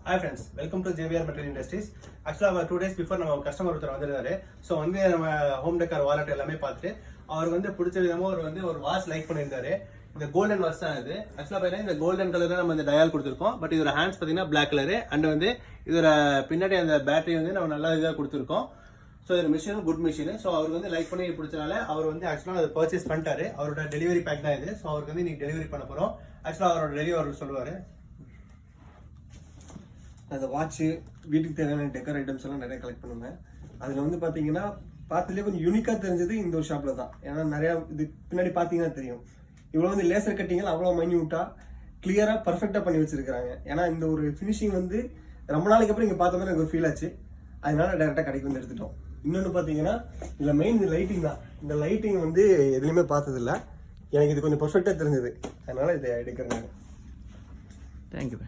Hi friends, welcome to JVR Material Industries. Actually, 2 days before நம்ம customer ஒருத்தர் வந்திருந்தாரு. So வந்து நம்ம ஹோம் டெக்கர் வாலெட் எல்லாமே பார்த்துட்டு அவருக்கு வந்து பிடிச்ச விதமாக ஒரு வாட்ச் லைக் பண்ணியிருந்தாரு. இந்த கோல்டன் வாட்ச் தான் இது. ஆக்சுவலாக பார்த்தீங்கன்னா இந்த கோல்டன் கலரில் நம்ம இந்த டயல் கொடுத்துருக்கோம். பட் இதோட ஹேண்ட்ஸ் பார்த்தீங்கன்னா பிளாக் கலரு அண்ட் வந்து இதோட பின்னாடி அந்த பேட்டரி வந்து நம்ம நல்லா இதாக கொடுத்துருக்கோம். ஸோ இது மிஷின் குட் மிஷின். ஸோ அவருக்கு வந்து லைக் பண்ணி பிடிச்சனால அவர் வந்து ஆக்சுவலாக அதை பர்ச்சேஸ் பண்ணிட்டாரு. அவரோட டெலிவரி பேக் தான் இது. ஸோ அவருக்கு வந்து இன்னைக்கு டெலிவரி பண்ண போகிறோம். ஆக்சுவலாக அவரோட டெலிவரி அவருக்கு சொல்லுவார். அந்த வாட்சு வீட்டுக்கு தேவையான டெக்கர் ஐட்டம்ஸ் எல்லாம் நிறைய கலெக்ட் பண்ணுவேன். அதில் வந்து பார்த்தீங்கன்னா பார்த்துலேயே கொஞ்சம் யூனிக்காக தெரிஞ்சது இந்த ஒரு ஷாப்பில் தான். ஏன்னா நிறையா இது பின்னாடி பார்த்தீங்கன்னா தெரியும். இவ்வளோ வந்து லேசர் கட்டிங்கள் அவ்வளோ மைன்யூட்டாக கிளியராக பர்ஃபெக்டாக பண்ணி வச்சிருக்காங்க. ஏன்னா இந்த ஒரு ஃபினிஷிங் வந்து ரொம்ப நாளைக்கு அப்புறம் இங்கே பார்த்த மாதிரி எனக்கு ஒரு ஃபீல் ஆச்சு. அதனால டேரெக்டாக கடைக்கு வந்து எடுத்துட்டோம். இன்னொன்று பார்த்தீங்கன்னா இதில் மெயின் இந்த லைட்டிங் தான். இந்த லைட்டிங் வந்து எதுலேயுமே பார்த்ததில்ல. எனக்கு இது கொஞ்சம் பர்ஃபெக்டாக தெரிஞ்சது. அதனால இதை எடுக்கிறேன். தேங்க்யூ.